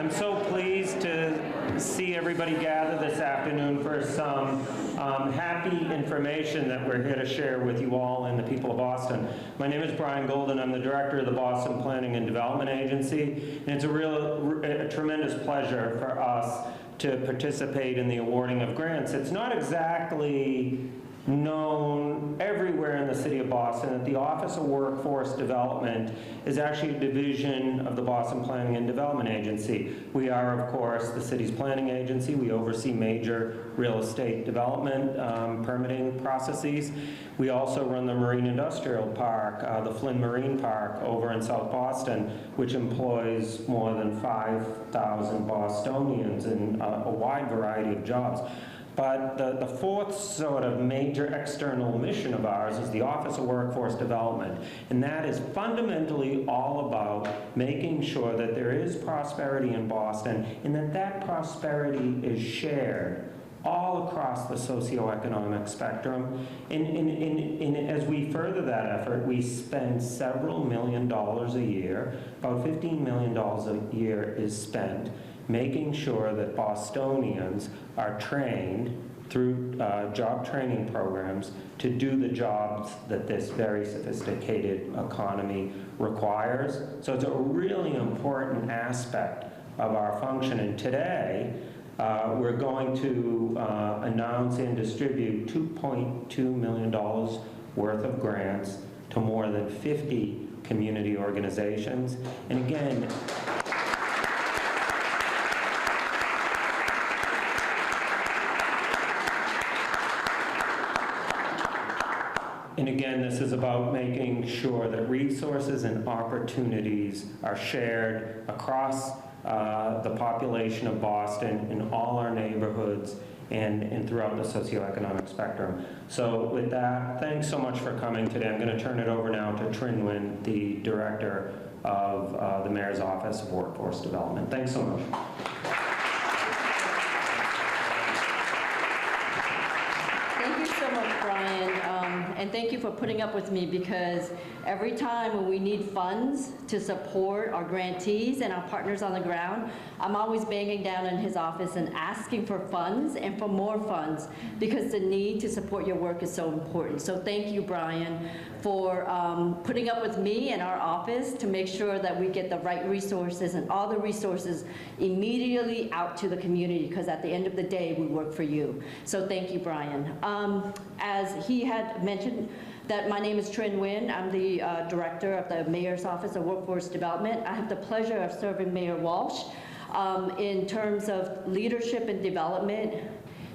I'm so pleased to see everybody gather this afternoon for some happy information that we're here to share with you all and the people of Boston. My name is Brian Golden. I'm the director of the Boston Planning and Development Agency, and it's a tremendous pleasure for us to participate in the awarding of grants. It's not exactly known everywhere in the city of Boston that the Office of Workforce Development is actually a division of the Boston Planning and Development Agency. We are, of course, the city's planning agency. We oversee major real estate development permitting processes. We also run the Marine Industrial Park, the Flynn Marine Park over in South Boston, which employs more than 5,000 Bostonians in a wide variety of jobs. But the fourth sort of major external mission of ours is the Office of Workforce Development, and that is fundamentally all about making sure that there is prosperity in Boston and that that prosperity is shared all across the socioeconomic spectrum. And as we further that effort, we spend several $1 million a year. About $15 million a year is spent making sure that Bostonians are trained through job training programs to do the jobs that this very sophisticated economy requires. So it's a really important aspect of our function. And today, we're going to announce and distribute $2.2 million worth of grants to more than 50 community organizations. And again, this is about making sure that resources and opportunities are shared across the population of Boston in all our neighborhoods and throughout the socioeconomic spectrum. So with that, thanks so much for coming today. I'm going to turn it over now to Trin Nguyen, the Director of the Mayor's Office of Workforce Development. Thanks so much. Thank you so much, Brian. And thank you for putting up with me, because every time when we need funds to support our grantees and our partners on the ground, I'm always banging down in his office and asking for funds and for more funds, because the need to support your work is so important. So thank you, Brian, for putting up with me and our office to make sure that we get the right resources and all the resources immediately out to the community, because at the end of the day, we work for you. So thank you, Brian. As he had mentioned, that my name is Trin Nguyen. I'm the Director of the Mayor's Office of Workforce Development. I have the pleasure of serving Mayor Walsh in terms of leadership and development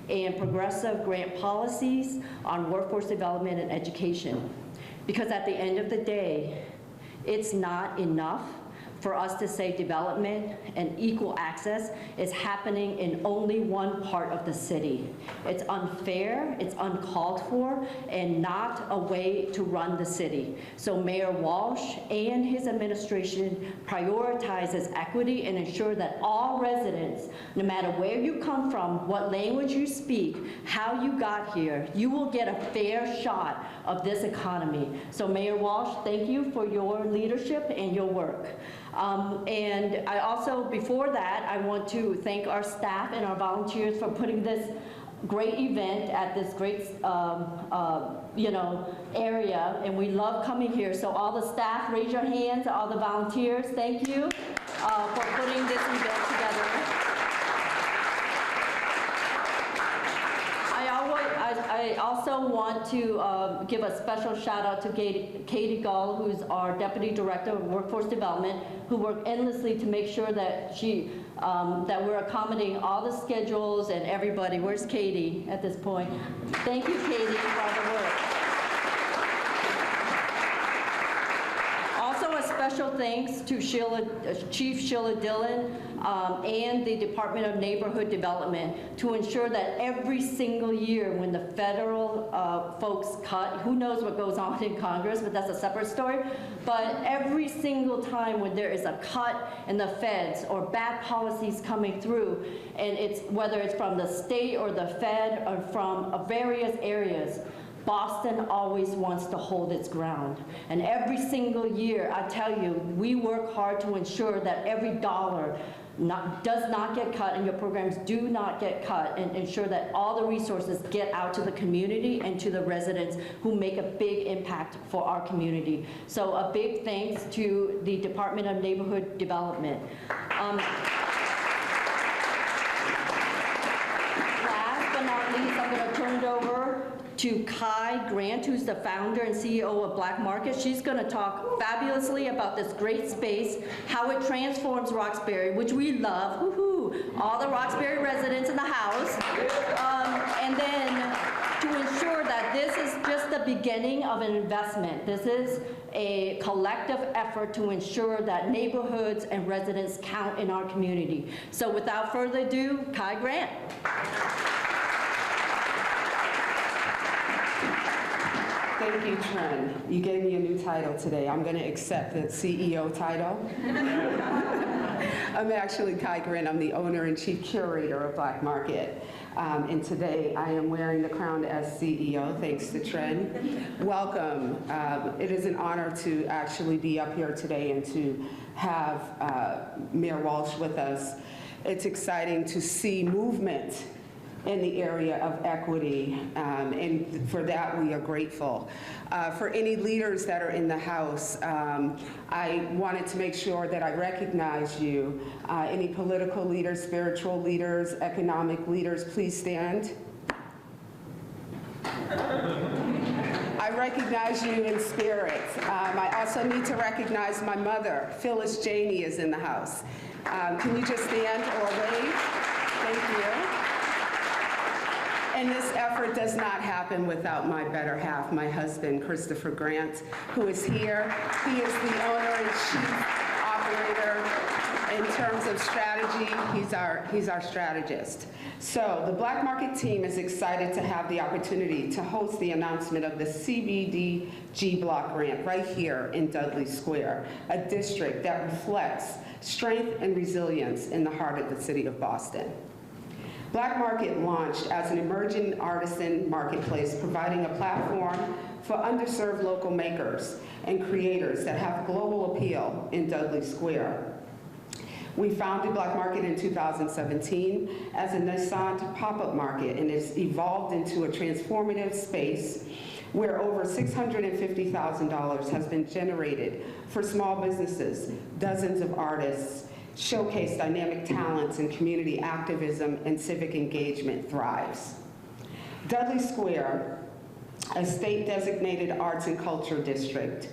and progressive grant policies on workforce development and education. Because at the end of the day, it's not enough for us to say development and equal access is happening in only one part of the city. It's unfair, it's uncalled for, and not a way to run the city. So Mayor Walsh and his administration prioritizes equity and ensure that all residents, no matter where you come from, what language you speak, how you got here, you will get a fair shot of this economy. So Mayor Walsh, thank you for your leadership and your work. And I also, before that, I want to thank our staff and our volunteers for putting this great event at this great, area, and we love coming here. So all the staff, raise your hands, all the volunteers, thank you for putting this event together. I also want to give a special shout out to Katie Gull, who's our Deputy Director of Workforce Development, who worked endlessly to make sure that that we're accommodating all the schedules and everybody. Where's Katie at this point? Thank you, Katie, for all the work. Also, a special thanks to Chief Sheila Dillon and the Department of Neighborhood Development to ensure that every single year when the federal folks cut, who knows what goes on in Congress, but that's a separate story, but every single time when there is a cut in the feds or bad policies coming through, and it's whether it's from the state or the Fed or from various areas, Boston always wants to hold its ground. And every single year, I tell you, we work hard to ensure that every dollar does not get cut and your programs do not get cut, and ensure that all the resources get out to the community and to the residents who make a big impact for our community. So a big thanks to the Department of Neighborhood Development. Last but not least, I'm going to turn it over to Kai Grant, who's the founder and CEO of Black Market. She's going to talk fabulously about this great space, how it transforms Roxbury, which we love, woohoo, all the Roxbury residents in the house, and then to ensure that this is just the beginning of an investment. This is a collective effort to ensure that neighborhoods and residents count in our community. So without further ado, Kai Grant. Thank you, Tren. You gave me a new title today. I'm going to accept the CEO title. I'm actually Kai Grant. I'm the owner and chief curator of Black Market. And today I am wearing the crown as CEO, thanks to Tren. Welcome. It is an honor to actually be up here today and to have Mayor Walsh with us. It's exciting to see movement in the area of equity, and for that we are grateful. For any leaders that are in the House, I wanted to make sure that I recognize you. Any political leaders, spiritual leaders, economic leaders, please stand. I recognize you in spirit. I also need to recognize my mother, Phyllis Janey, is in the house. Can you just stand or wave? Thank you. And this effort does not happen without my better half, my husband, Christopher Grant, who is here. He is the owner and chief operator. In terms of strategy, he's our strategist. So the Black Market team is excited to have the opportunity to host the announcement of the CBDG Block Grant right here in Dudley Square, a district that reflects strength and resilience in the heart of the city of Boston. Black Market launched as an emerging artisan marketplace, providing a platform for underserved local makers and creators that have global appeal in Dudley Square. We founded Black Market in 2017 as a nascent pop-up market, and it's evolved into a transformative space where over $650,000 has been generated for small businesses, dozens of artists, showcase dynamic talents, and community activism and civic engagement thrives. Dudley Square, a state-designated arts and culture district,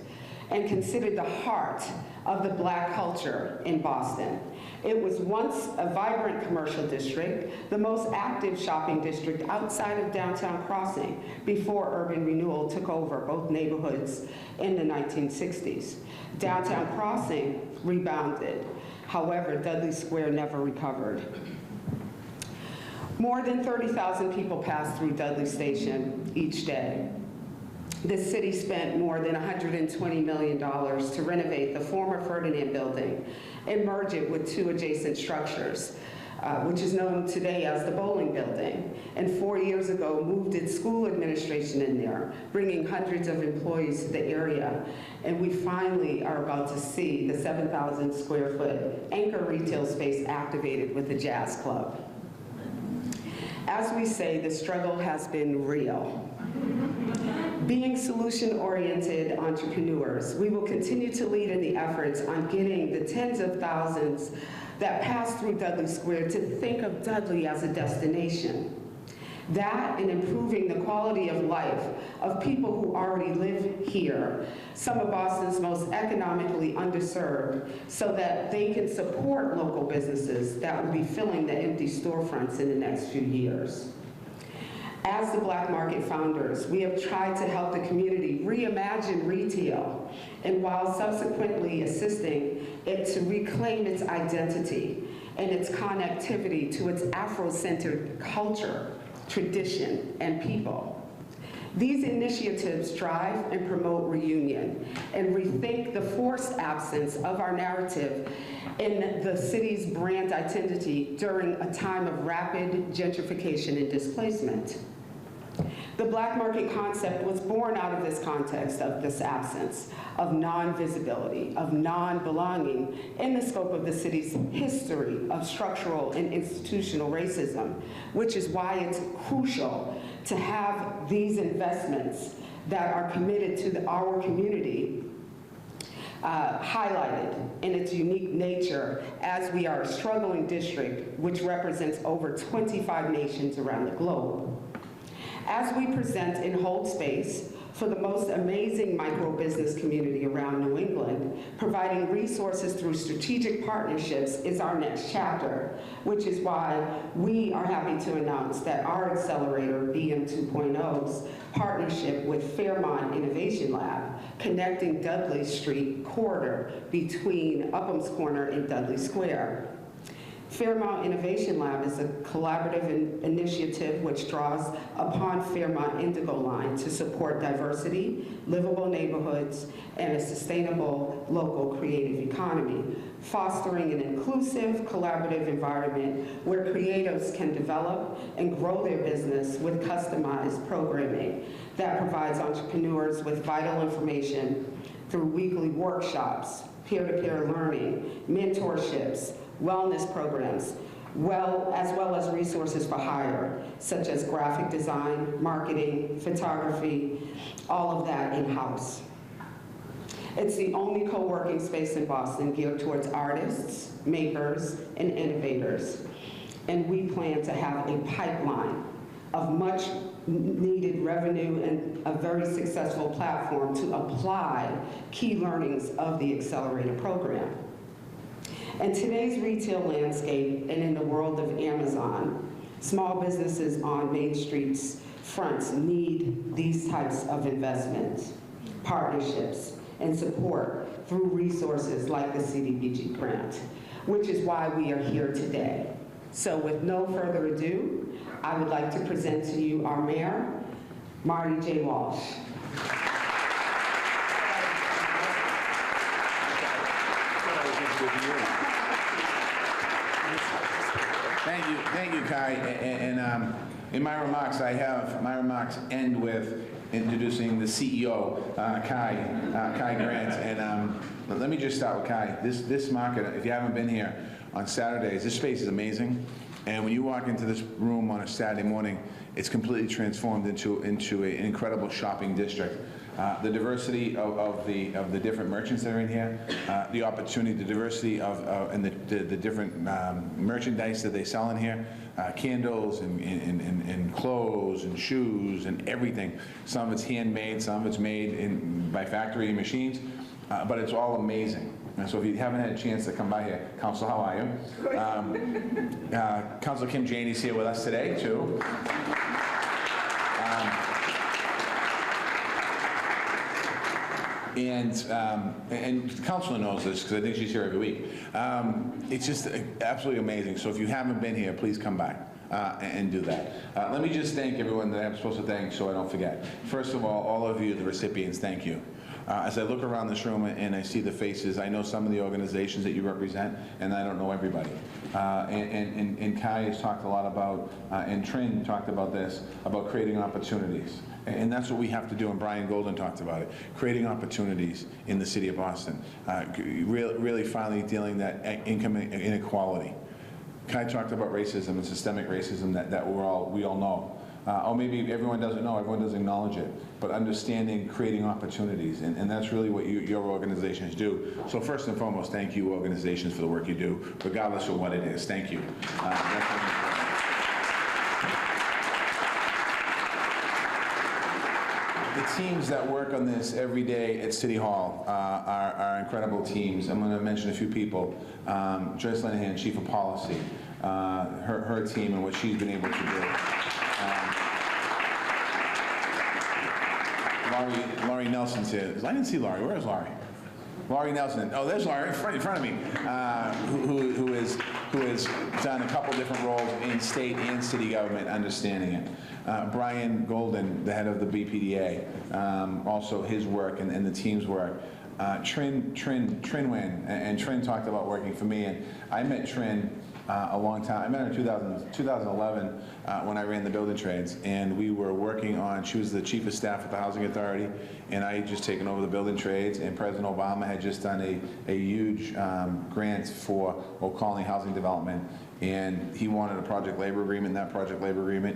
and considered the heart of the Black culture in Boston. It was once a vibrant commercial district, the most active shopping district outside of downtown Crossing before urban renewal took over both neighborhoods in the 1960s. Downtown Crossing rebounded. However, Dudley Square never recovered. More than 30,000 people pass through Dudley Station each day. The city spent more than $120 million to renovate the former Ferdinand building and merge it with two adjacent structures, which is known today as the Bowling Building, and 4 years ago moved its school administration in there, bringing hundreds of employees to the area. And we finally are about to see the 7,000 square foot anchor retail space activated with the Jazz Club. As we say, the struggle has been real. Being solution-oriented entrepreneurs, we will continue to lead in the efforts on getting the tens of thousands that pass through Dudley Square to think of Dudley as a destination. That and improving the quality of life of people who already live here, some of Boston's most economically underserved, so that they can support local businesses that will be filling the empty storefronts in the next few years. As the Black Market founders, we have tried to help the community reimagine retail, and while subsequently assisting it to reclaim its identity and its connectivity to its Afro-centered culture, tradition, and people. These initiatives drive and promote reunion and rethink the forced absence of our narrative in the city's brand identity during a time of rapid gentrification and displacement. The black market concept was born out of this context of this absence of non-visibility, of non-belonging in the scope of the city's history of structural and institutional racism, which is why it's crucial to have these investments that are committed to our community highlighted in its unique nature, as we are a struggling district which represents over 25 nations around the globe. As we present and hold space for the most amazing micro-business community around New England, providing resources through strategic partnerships is our next chapter, which is why we are happy to announce that our accelerator, BM 2.0's partnership with Fairmont Innovation Lab, connecting Dudley Street corridor between Upham's Corner and Dudley Square. Fairmont Innovation Lab is a collaborative initiative which draws upon Fairmont Indigo Line to support diversity, livable neighborhoods, and a sustainable local creative economy, fostering an inclusive, collaborative environment where creatives can develop and grow their business with customized programming that provides entrepreneurs with vital information through weekly workshops, peer-to-peer learning, mentorships, wellness programs, as well as resources for hire, such as graphic design, marketing, photography, all of that in-house. It's the only co-working space in Boston geared towards artists, makers, and innovators. And we plan to have a pipeline of much needed revenue and a very successful platform to apply key learnings of the Accelerator program. In today's retail landscape and in the world of Amazon, small businesses on Main Street's fronts need these types of investments, partnerships, and support through resources like the CDBG grant, which is why we are here today. So with no further ado, I would like to present to you our mayor, Marty J. Walsh. Thank you, Kai. And in my remarks, my remarks end with introducing the CEO, Kai Grant. And let me just start with Kai. This market, if you haven't been here on Saturdays, this space is amazing. And when you walk into this room on a Saturday morning, it's completely transformed into an incredible shopping district. The diversity of the different merchants that are in here, the opportunity, the diversity and the different merchandise that they sell in here, candles and clothes and shoes and everything. Some of it's handmade, some of it's made by factory machines, but it's all amazing. And so if you haven't had a chance to come by here, Council, how are you? Council Kim Janey's here with us today, too. And the councilor knows this because I think she's here every week. It's just absolutely amazing. So if you haven't been here, please come by and do that. Let me just thank everyone that I'm supposed to thank so I don't forget. First of all of you, the recipients, thank you. As I look around this room and I see the faces, I know some of the organizations that you represent, and I don't know everybody. And Kai has talked a lot about, and Trin talked about this, about creating opportunities. And that's what we have to do, and Brian Golden talked about it, creating opportunities in the city of Boston, really finally dealing that income inequality. Kai talked about racism and systemic racism that we all know. Or maybe everyone doesn't know, everyone doesn't acknowledge it, but understanding, creating opportunities, and that's really what your organizations do. So first and foremost, thank you organizations for the work you do, regardless of what it is. Thank you. The teams that work on this every day at City Hall are incredible teams. I'm going to mention a few people. Joyce Linehan, Chief of Policy, her team and what she's been able to do. Laurie Nelson's here. I didn't see Laurie. Where is Laurie? Laurie Nelson. Oh, there's Laurie in front of me, who has done a couple different roles in state and city government, understanding it. Brian Golden, the head of the BPDA, also his work and the team's work. Trin Nguyen, and Trin talked about working for me, and I met Trin a long time. I met her in 2011 when I ran the building trades, and we were working on, she was the chief of staff at the Housing Authority, and I had just taken over the building trades, and President Obama had just done a huge grant for Old Colony Housing Development, and he wanted a project labor agreement,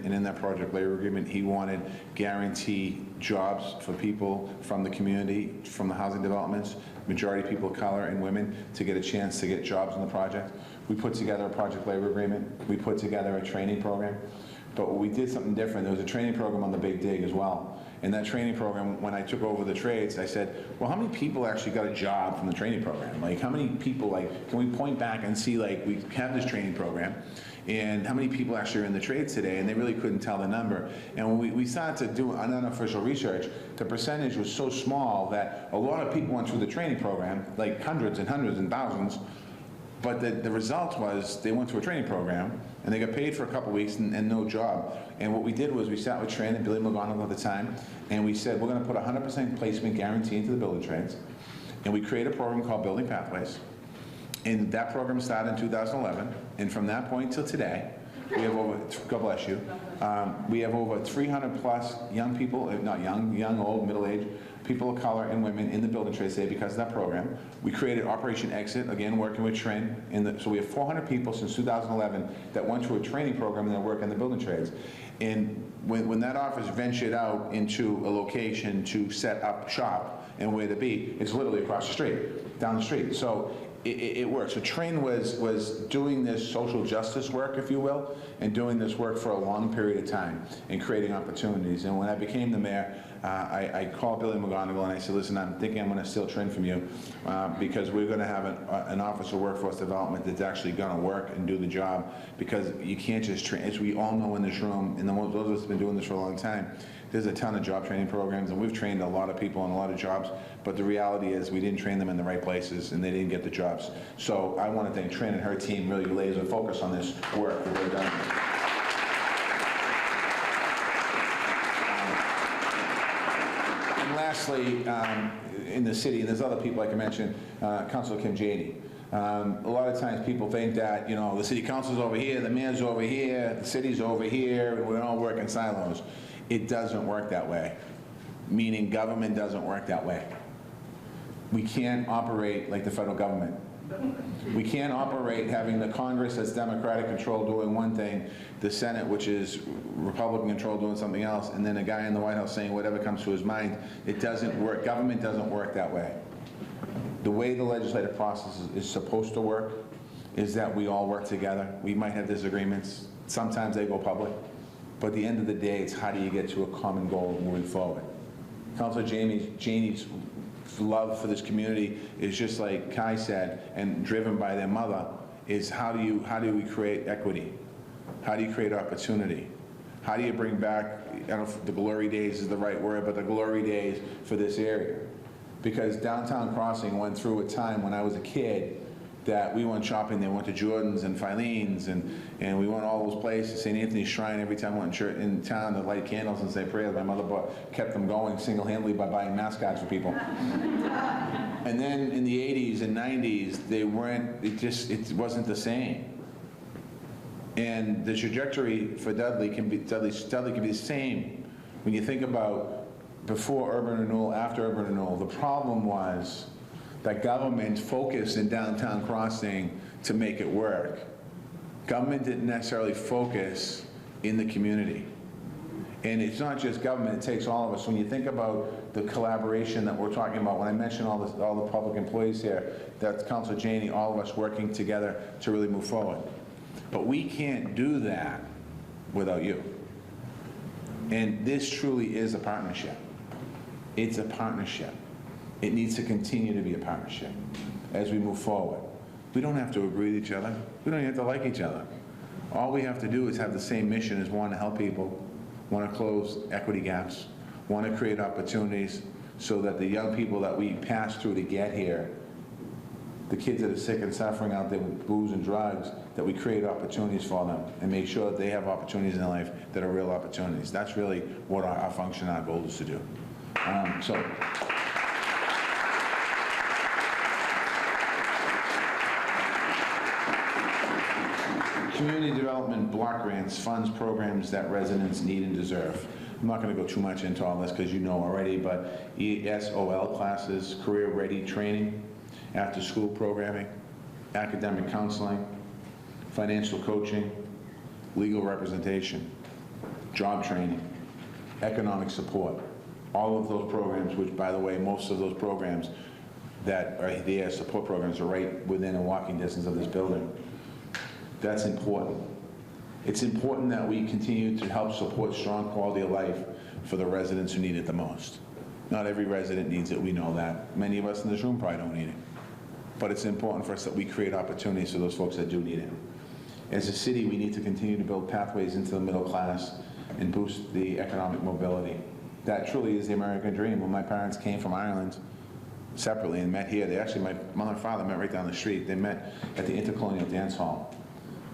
and in that project labor agreement, he wanted guaranteed jobs for people from the community, from the housing developments, majority people of color and women, to get a chance to get jobs in the project. We put together a project labor agreement. We put together a training program. But we did something different. There was a training program on the Big Dig as well. In that training program, when I took over the trades, I said, well, how many people actually got a job from the training program? Like, how many people, like, can we point back and see, like, we have this training program, and how many people actually are in the trades today? And they really couldn't tell the number. And when we started to do unofficial research, the percentage was so small that a lot of people went through the training program, like hundreds and hundreds and thousands, but the result was they went to a training program and they got paid for a couple weeks and no job. And what we did was we sat with Tran and Billy McGonigal at the time, and we said, we're going to put 100% placement guarantee into the building trades. And we created a program called Building Pathways. And that program started in 2011. And from that point till today, we have over, God bless you, we have over 300 plus young people, not young, old, middle-aged, people of color and women in the building trades today because of that program. We created Operation Exit, again working with Trin. So we have 400 people since 2011 that went through a training program and that work in the building trades. And when that office ventured out into a location to set up shop and where to be, it's literally across the street, down the street. So it works. So Trin was doing this social justice work, if you will, and doing this work for a long period of time and creating opportunities. And when I became the mayor, I called Billy McGonigal and I said, listen, I'm thinking I'm going to steal Trin from you because we're going to have an Office of Workforce Development that's actually going to work and do the job, because you can't just train. As we all know in this room, and those of us who have been doing this for a long time, there's a ton of job training programs, and we've trained a lot of people in a lot of jobs, but the reality is we didn't train them in the right places and they didn't get the jobs. So I want to thank Trin and her team, really laser focus on this work that they've done. And lastly, in the city, and there's other people I can mention, Councilor Kim Janey. A lot of times people think that, you know, the city council's over here, the mayor's over here, the city's over here, and we all work in silos. It doesn't work that way, meaning government doesn't work that way. We can't operate like the federal government. We can't operate having the Congress that's Democratic control doing one thing, the Senate, which is Republican control, doing something else, and then a guy in the White House saying whatever comes to his mind. It doesn't work. Government doesn't work that way. The way the legislative process is supposed to work is that we all work together. We might have disagreements. Sometimes they go public. But at the end of the day, it's how do you get to a common goal moving forward. Councilor Janey's love for this community is just like Kai said, and driven by their mother, is how do we create equity? How do you create opportunity? How do you bring back, I don't know if the glory days is the right word, but the glory days for this area? Because Downtown Crossing went through a time when I was a kid that we went shopping there, went to Jordan's and Filene's, and we went all those places, St. Anthony's Shrine, every time we went in town to light candles and say prayers. My mother kept them going single-handedly by buying mascots for people. And then in the 80s and 90s, it wasn't the same. And the trajectory for Dudley can be the same when you think about before urban renewal, after urban renewal. The problem was that government focused in Downtown Crossing to make it work. Government didn't necessarily focus in the community. And it's not just government, it takes all of us. When you think about the collaboration that we're talking about, when I mention all the public employees here, that's Councilor Janey, all of us working together to really move forward. But we can't do that without you. And this truly is a partnership. It's a partnership. It needs to continue to be a partnership as we move forward. We don't have to agree with each other. We don't even have to like each other. All we have to do is have the same mission as want to help people, want to close equity gaps, want to create opportunities so that the young people that we pass through to get here, the kids that are sick and suffering out there with booze and drugs, that we create opportunities for them and make sure that they have opportunities in their life that are real opportunities. That's really what our function, our goal is to do. Community development block grants funds programs that residents need and deserve. I'm not going to go too much into all this because you know already, but ESOL classes, career-ready training, after-school programming, academic counseling, financial coaching, legal representation, job training, economic support. All of those programs, which, by the way, most of those programs that are the support programs are right within a walking distance of this building. That's important. It's important that we continue to help support strong quality of life for the residents who need it the most. Not every resident needs it, we know that. Many of us in this room probably don't need it. But it's important for us that we create opportunities for those folks that do need it. As a city, we need to continue to build pathways into the middle class and boost the economic mobility. That truly is the American dream. When my parents came from Ireland separately and met here, they actually, my mother and father met right down the street. They met at the Intercolonial Dance Hall.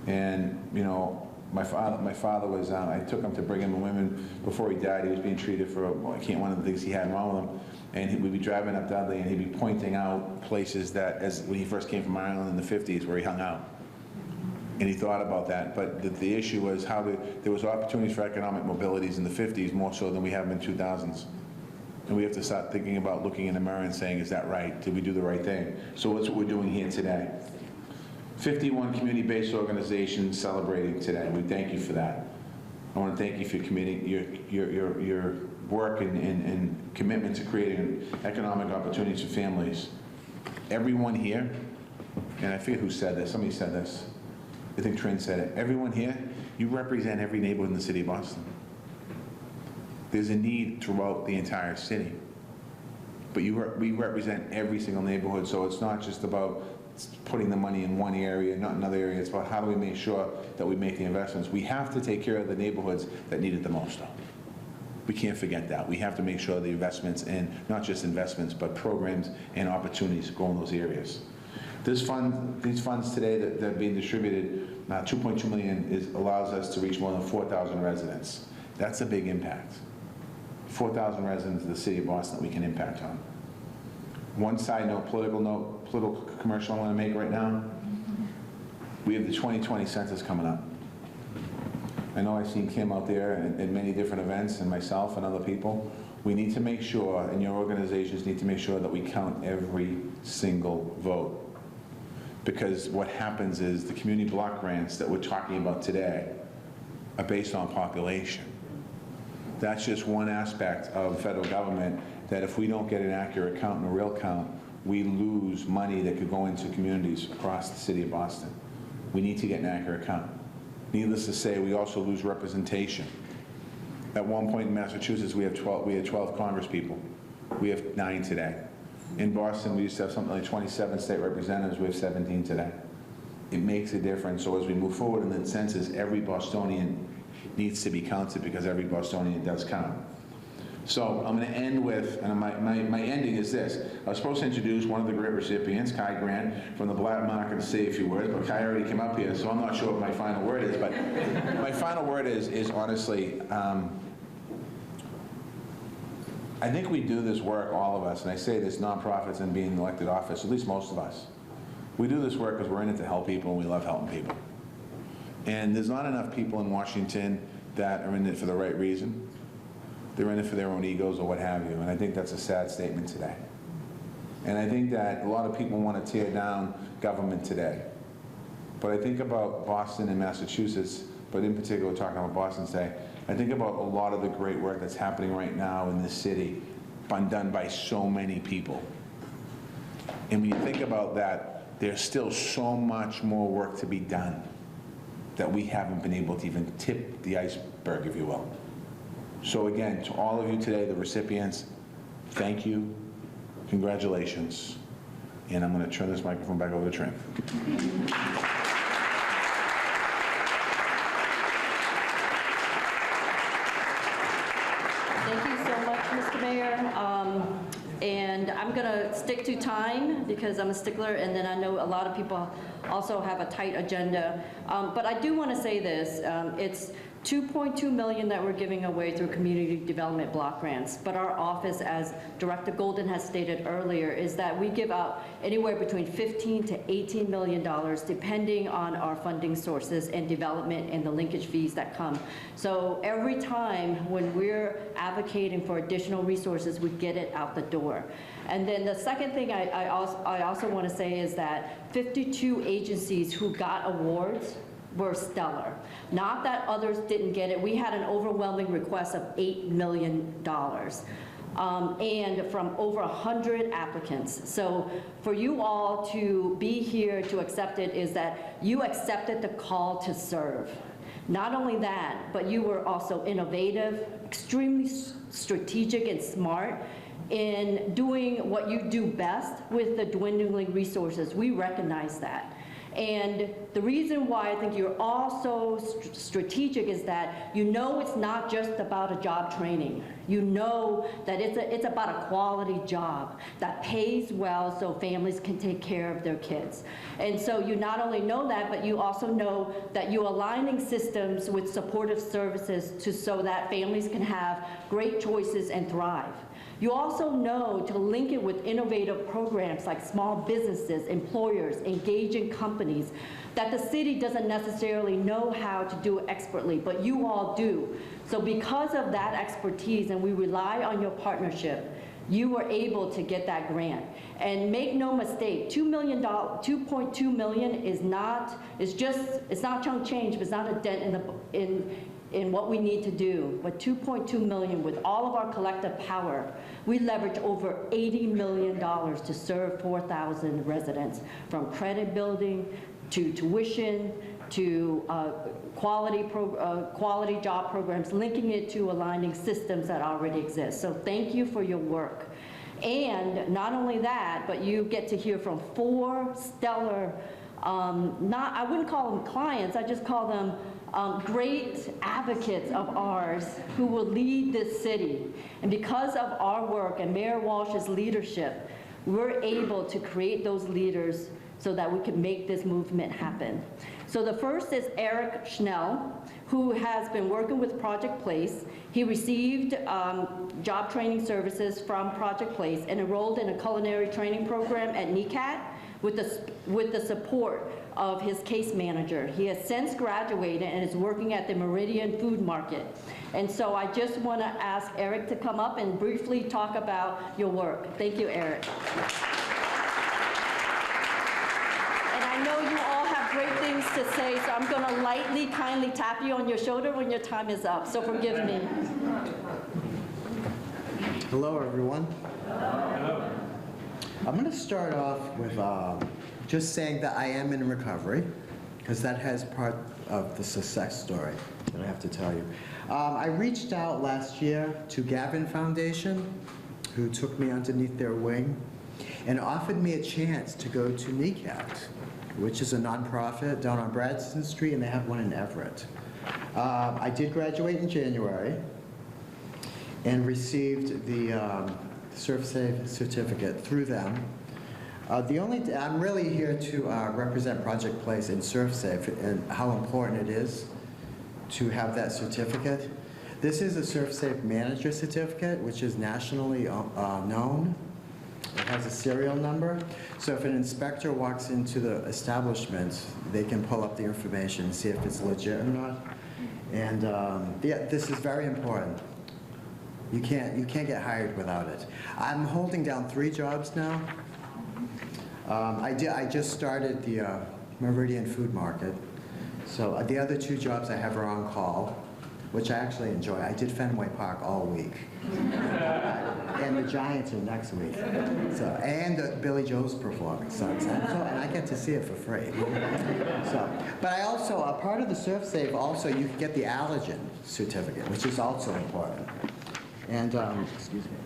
And, you know, my father was, I took him to Brigham and Women. Before he died, he was being treated for, one of the things he had wrong with him. And we'd be driving up Dudley, and he'd be pointing out places that, when he first came from Ireland in the 50s, where he hung out. And he thought about that. But the issue was there was opportunities for economic mobilities in the 50s more so than we have in 2000s. And we have to start thinking about looking in the mirror and saying, is that right? Did we do the right thing? So that's what we're doing here today. 51 community-based organizations celebrating today. We thank you for that. I want to thank you for your work and commitment to creating economic opportunities for families. Everyone here, and I forget who said this, somebody said this. I think Trin said it. Everyone here, you represent every neighborhood in the city of Boston. There's a need throughout the entire city. But we represent every single neighborhood, so it's not just about putting the money in one area, not another area. It's about how do we make sure that we make the investments. We have to take care of the neighborhoods that need it the most, though. We can't forget that. We have to make sure the investments, and not just investments, but programs and opportunities go in those areas. These funds today that are being distributed, $2.2 million, allows us to reach more than 4,000 residents. That's a big impact. 4,000 residents of the city of Boston that we can impact on. One side note, political commercial I want to make right now. We have the 2020 census coming up. I know I've seen Kim out there at many different events, and myself and other people. We need to make sure, and your organizations need to make sure, that we count every single vote. Because what happens is the community block grants that we're talking about today are based on population. That's just one aspect of the federal government that if we don't get an accurate count and a real count, we lose money that could go into communities across the city of Boston. We need to get an accurate count. Needless to say, we also lose representation. At one point in Massachusetts, we had 12 Congress people. We have 9 today. In Boston, we used to have something like 27 state representatives. We have 17 today. It makes a difference. So as we move forward in the census, every Bostonian needs to be counted, because every Bostonian does count. So I'm going to end with, and my ending is this. I was supposed to introduce one of the great recipients, Kai Grant, from the Black Market, to say a few words, but Kai already came up here, so I'm not sure what my final word is. But my final word is honestly, I think we do this work, all of us, and I say this, nonprofits and being in elected office, at least most of us. We do this work because we're in it to help people, and we love helping people. And there's not enough people in Washington that are in it for the right reason. They're in it for their own egos or what have you, and I think that's a sad statement today. And I think that a lot of people want to tear down government today. But I think about Boston and Massachusetts, but in particular talking about Boston today, I think about a lot of the great work that's happening right now in this city, done by so many people. And when you think about that, there's still so much more work to be done that we haven't been able to even tip the iceberg, if you will. So again, to all of you today, the recipients, thank you, congratulations, and I'm going to turn this microphone back over to Trin. Thank you so much, Mr. Mayor. And I'm going to stick to time because I'm a stickler, and then I know a lot of people also have a tight agenda. But I do want to say this. It's 2.2 million that we're giving away through community development block grants. But our office, as Director Golden has stated earlier, is that we give out anywhere between $15 to $18 million, depending on our funding sources and development and the linkage fees that come. So every time when we're advocating for additional resources, we get it out the door. And then the second thing I also want to say is that 52 agencies who got awards were stellar. Not that others didn't get it. We had an overwhelming request of $8 million. And from over 100 applicants. So for you all to be here to accept it is that you accepted the call to serve. Not only that, but you were also innovative, extremely strategic and smart in doing what you do best with the dwindling resources. We recognize that. And the reason why I think you're all so strategic is that you know it's not just about a job training. You know that it's about a quality job that pays well so families can take care of their kids. And so you not only know that, but you also know that you're aligning systems with supportive services so that families can have great choices and thrive. You also know to link it with innovative programs like small businesses, employers, engaging companies, that the city doesn't necessarily know how to do expertly, but you all do. So because of that expertise, and we rely on your partnership, you were able to get that grant. And make no mistake, $2.2 million is not, it's not chunk change, but it's not a dent in what we need to do. But $2.2 million, with all of our collective power, we leverage over $80 million to serve 4,000 residents, from credit building to tuition to quality job programs, linking it to aligning systems that already exist. So thank you for your work. And not only that, but you get to hear from 4 stellar, I wouldn't call them clients, I just call them great advocates of ours who will lead this city. And because of our work and Mayor Walsh's leadership, we're able to create those leaders so that we can make this movement happen. So the first is Eric Schnell, who has been working with Project Place. He received job training services from Project Place and enrolled in a culinary training program at NECAT with the support of his case manager. He has since graduated and is working at the Meridian Food Market. And so I just want to ask Eric to come up and briefly talk about your work. Thank you, Eric. And I know you all have great things to say, so I'm going to lightly, kindly tap you on your shoulder when your time is up, so forgive me. Hello, everyone. Hello. I'm going to start off with just saying that I am in recovery, because that has part of the success story that I have to tell you. I reached out last year to Gavin Foundation, who took me underneath their wing and offered me a chance to go to NECAT, which is a nonprofit down on Bradston Street, and they have one in Everett. I did graduate in January and received the ServSafe certificate through them. I'm really here to represent Project Place and ServSafe and how important it is to have that certificate. This is a ServSafe Manager certificate, which is nationally known. It has a serial number, so if an inspector walks into the establishment, they can pull up the information and see if it's legit or not. And yeah, this is very important. You can't get hired without it. I'm holding down 3 jobs now. I just started the Meridian Food Market. So the other 2 jobs I have are on call, which I actually enjoy. I did Fenway Park all week. And the Giants are next week. So, and Billy Joe's performing. And I get to see it for free. But I also, part of the ServSafe also, you can get the allergen certificate, which is also important. And, excuse me.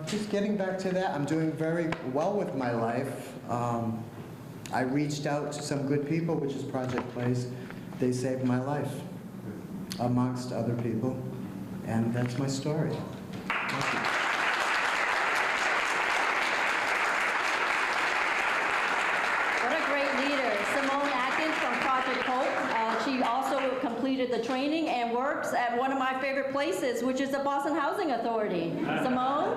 Just getting back to that, I'm doing very well with my life. I reached out to some good people, which is Project Place. They saved my life, amongst other people, and that's my story. Thank you. What a great leader. Simone Atkins from Project Hope. She also completed training and works at one of my favorite places, which is the Boston Housing Authority. Simone?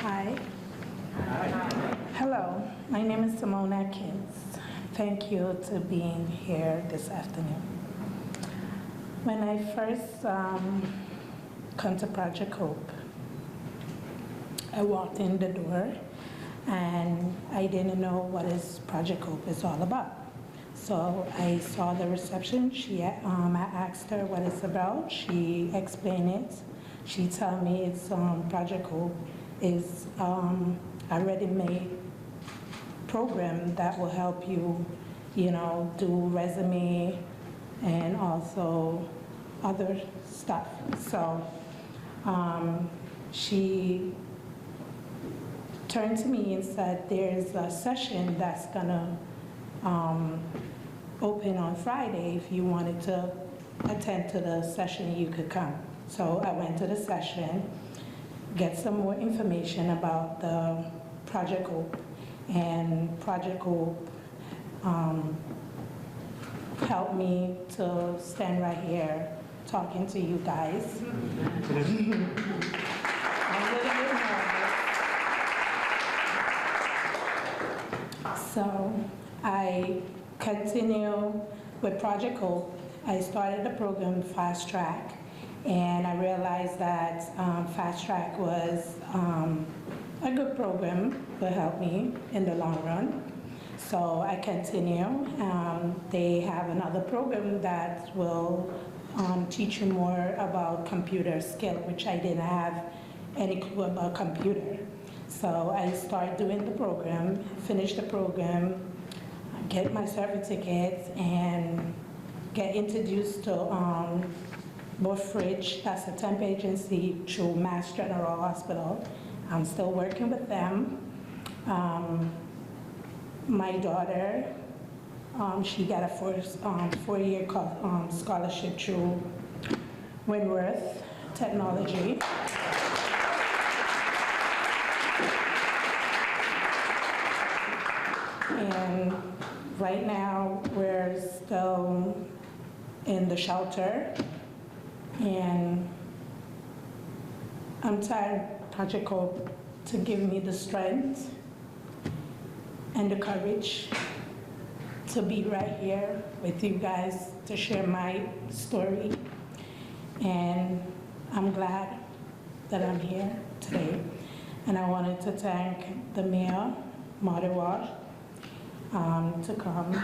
Hi. Hello, my name is Simone Atkins. Thank you to being here this afternoon. When I first come to Project Hope, I walked in the door and I didn't know what Project Hope is all about. So I saw the reception. I asked her what it's about. She explained it. She told me it's Project Hope is a ready-made program that will help you, do resume and also other stuff. So she turned to me and said, there's a session that's gonna open on Friday. If you wanted to attend to the session, you could come. So I went to the session, get some more information about the Project Hope, and Project Hope helped me to stand right here talking to you guys. I'm a little bit nervous. So I continue with Project Hope. I started the program Fast Track, and I realized that Fast Track was a good program, will help me in the long run. So I continue. They have another program that will teach you more about computer skill, which I didn't have any clue about computer. So I started doing the program, finished the program, get my certificates, and get introduced to Fridge, that's a temp agency through Mass General Hospital. I'm still working with them. My daughter, she got a four-year scholarship through Wentworth Technology. And right now, we're still in the shelter. And I'm tired, Project Hope, to give me the strength and the courage to be right here with you guys to share my story. And I'm glad that I'm here today. And I wanted to thank the Mayor, Marty Walsh, to come,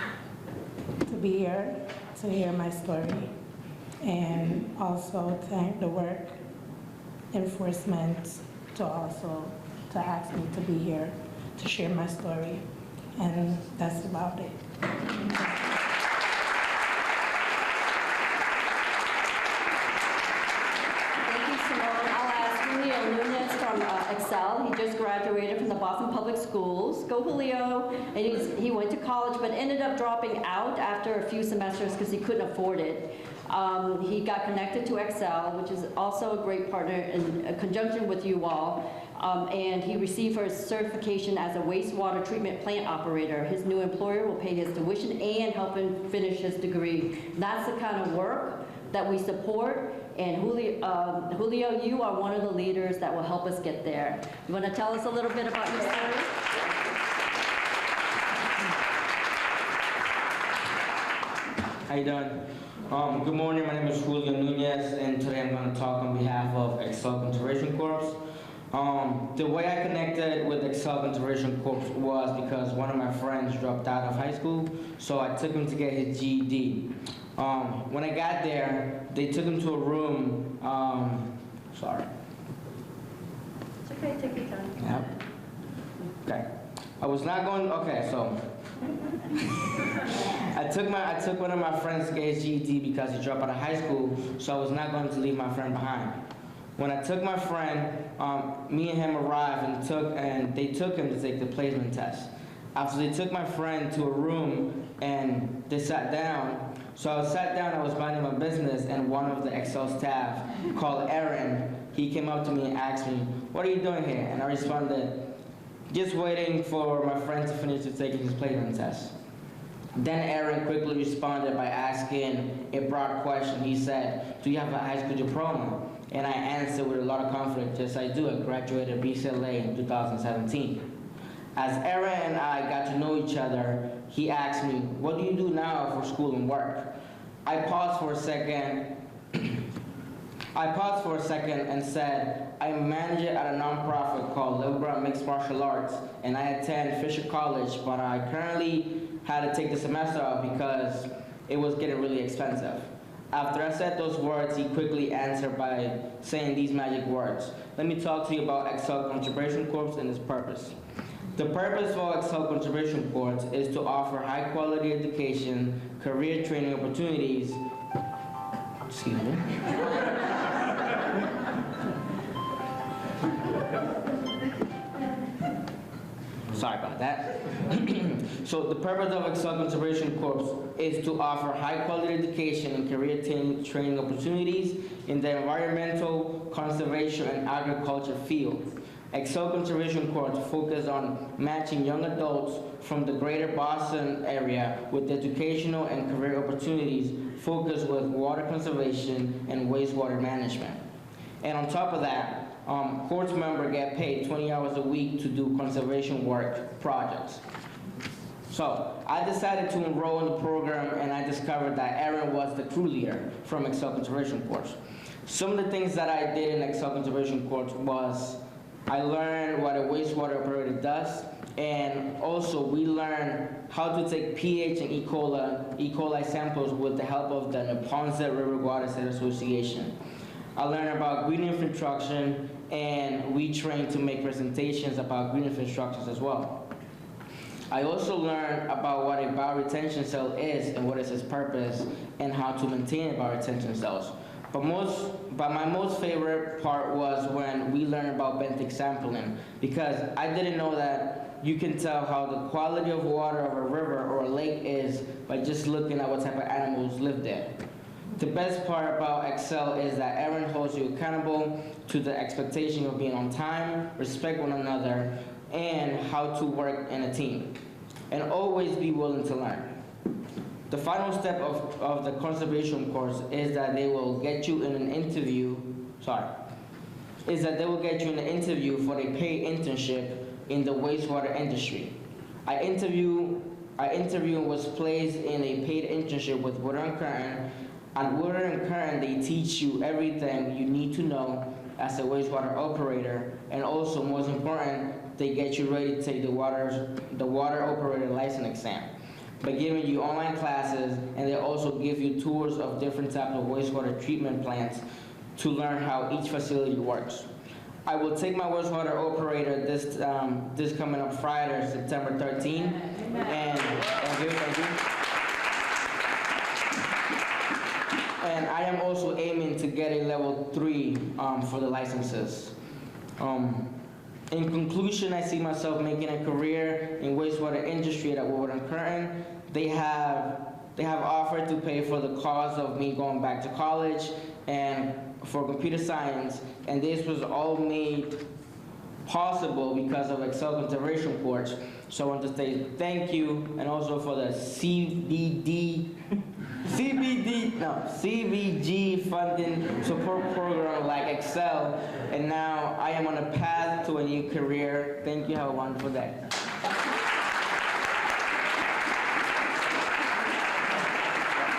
to be here, to hear my story. And also thank the work enforcement to ask me to be here to share my story. And that's about it. From Excel. He just graduated from the Boston Public Schools. Go Julio. And he went to college but ended up dropping out after a few semesters because he couldn't afford it. He got connected to Excel, which is also a great partner in conjunction with you all. And he received his certification as a wastewater treatment plant operator. His new employer will pay his tuition and help him finish his degree. That's the kind of work that we support. And Julio, you are one of the leaders that will help us get there. You want to tell us a little bit about your story? How you doing? Good morning, my name is Julio Nunez, and today I'm going to talk on behalf of Excel Conservation Corps. The way I connected with Excel Conservation Corps was because one of my friends dropped out of high school, so I took him to get his GED. When I got there, they took him to a room, sorry. It's okay, take your time. Yep. Okay. I was not going, okay, so. I took one of my friends to get his GED because he dropped out of high school, so I was not going to leave my friend behind. When I took my friend, me and him arrived and they took him to take the placement test. After they took my friend to a room and they sat down, so I sat down, I was minding my business, and one of the Excel staff called Aaron, he came up to me and asked me, "What are you doing here?" And I responded, just waiting for my friend to finish taking his placement test. Then Aaron quickly responded by asking a broad question. He said, do you have a high school diploma? And I answered with a lot of confidence, yes I do. I graduated BCLA in 2017. As Aaron and I got to know each other, he asked me, what do you do now for school and work? I paused for a second and said, I'm a manager at a nonprofit called LeBron Mixed Martial Arts, and I attend Fisher College, but I currently had to take the semester off because it was getting really expensive. After I said those words, he quickly answered by saying these magic words. Let me talk to you about Excel Conservation Corps and its purpose. The purpose for Excel Conservation Corps is to offer high-quality education, career training opportunities, excuse me. Sorry about that. So the purpose of Excel Conservation Corps is to offer high-quality education and career training opportunities in the environmental, conservation, and agriculture fields. Excel Conservation Corps focus on matching young adults from the greater Boston area with educational and career opportunities focused with water conservation and wastewater management. And on top of that, Corps members get paid 20 hours a week to do conservation work projects. So I decided to enroll in the program, and I discovered that Aaron was the crew leader from Excel Conservation Corps. Some of the things that I did in Excel Conservation Corps was I learned what a wastewater operator does, and also we learned how to take pH and E. coli samples with the help of the Neponset River Water State Association. I learned about green infrastructure, and we trained to make presentations about green infrastructures as well. I also learned about what a bioretention cell is and what is its purpose and how to maintain bioretention cells. But my most favorite part was when we learned about benthic sampling, because I didn't know that you can tell how the quality of water of a river or a lake is by just looking at what type of animals live there. The best part about Excel is that Aaron holds you accountable to the expectation of being on time, respect one another, and how to work in a team, and always be willing to learn. The final step of the conservation course is that they will get you in an interview, for a paid internship in the wastewater industry. I interviewed and was placed in a paid internship with Woodard and Curtin. At Woodard and Curtin, they teach you everything you need to know as a wastewater operator, and also, most important, they get you ready to take the water operator license exam by giving you online classes, and they also give you tours of different types of wastewater treatment plants to learn how each facility works. I will take my wastewater operator this coming up Friday, September 13th, and I am also aiming to get a level 3 for the licenses. In conclusion, I see myself making a career in wastewater industry at Woodard and Curtin. They have offered to pay for the cost of me going back to college and for computer science, and this was all made possible because of Excel Conservation Corps. So I want to say thank you, and also for the CBG funding support program like Excel, and now I am on a path to a new career. Thank you, have a wonderful day.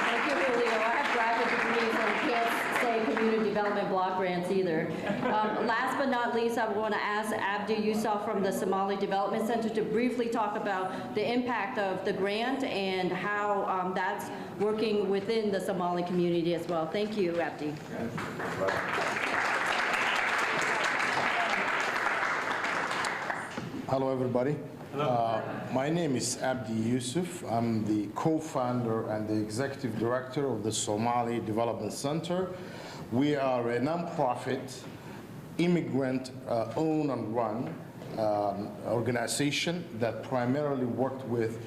Thank you, Julio. I have graduate degrees and can't say community development block grants either. Last but not least, I want to ask Abdi Yusuf from the Somali Development Center to briefly talk about the impact of the grant and how that's working within the Somali community as well. Thank you, Abdi. Hello, everybody. My name is Abdi Yusuf. I'm the co-founder and the executive director of the Somali Development Center. We are a nonprofit, immigrant-owned and run organization that primarily worked with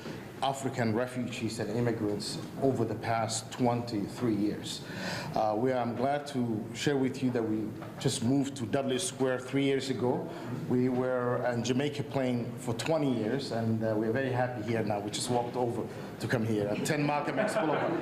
African refugees and immigrants over the past 23 years. I'm glad to share with you that we just moved to Dudley Square 3 years ago. We were in Jamaica Plain for 20 years, and we're very happy here now. We just walked over to come here at 10 Malcolm X Boulevard.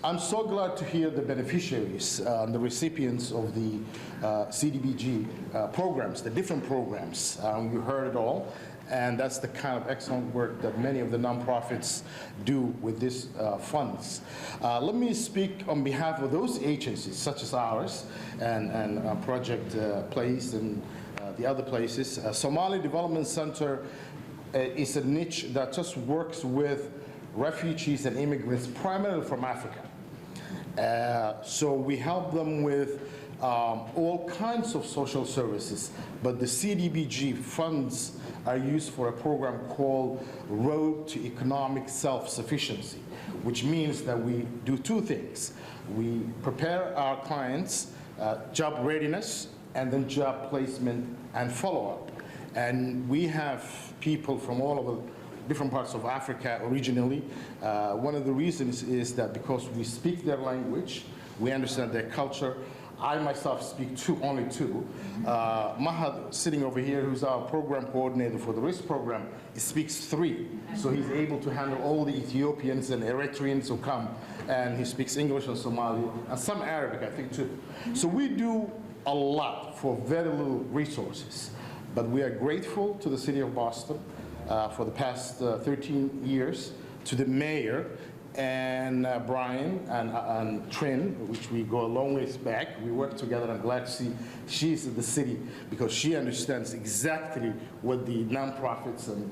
I'm so glad to hear the beneficiaries, the recipients of the CDBG programs, the different programs. You heard it all, and that's the kind of excellent work that many of the nonprofits do with these funds. Let me speak on behalf of those agencies, such as ours, and Project Place and the other places. Somali Development Center is a niche that just works with refugees and immigrants primarily from Africa. So we help them with all kinds of social services, but the CDBG funds are used for a program called Road to Economic Self-Sufficiency, which means that we do two things. We prepare our clients job readiness and then job placement and follow-up. And we have people from all over different parts of Africa originally. One of the reasons is that because we speak their language, we understand their culture. I myself speak only two. Mahad, sitting over here, who's our program coordinator for the RISK program, he speaks three. So he's able to handle all the Ethiopians and Eritreans who come, and he speaks English and Somali, and some Arabic, I think, too. So we do a lot for very little resources. But we are grateful to the city of Boston for the past 13 years, to the mayor and Brian and Trin, which we go a long ways back. We work together. I'm glad to see she's in the city because she understands exactly what the nonprofits and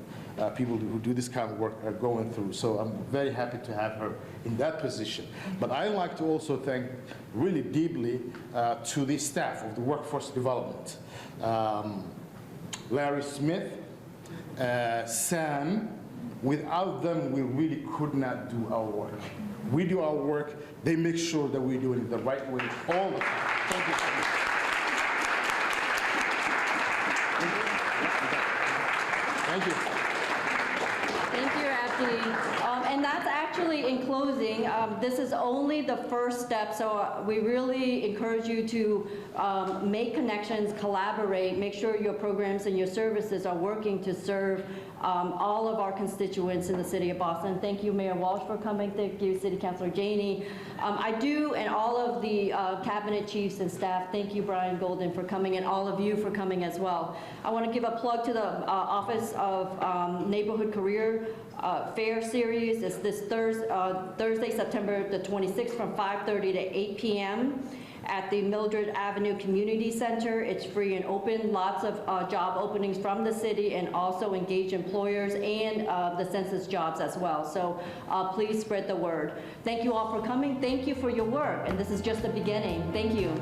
people who do this kind of work are going through. So I'm very happy to have her in that position. But I'd like to also thank really deeply to the staff of the workforce development. Larry Smith, Sam, without them, we really could not do our work. We do our work, they make sure that we're doing it the right way all the time. Thank you so much. Thank you. Thank you, Abdi. And that's actually, in closing, this is only the first step, so we really encourage you to make connections, collaborate, make sure your programs and your services are working to serve all of our constituents in the city of Boston. Thank you, Mayor Walsh, for coming. Thank you, City Councilor Janey. I do, and all of the cabinet chiefs and staff, thank you, Brian Golden, for coming, and all of you for coming as well. I want to give a plug to the Office of Neighborhood Career Fair Series. It's this Thursday, September the 26th from 5:30 to 8 p.m. at the Mildred Avenue Community Center. It's free and open. Lots of job openings from the city and also engaged employers and the census jobs as well. So please spread the word. Thank you all for coming. Thank you for your work. And this is just the beginning. Thank you.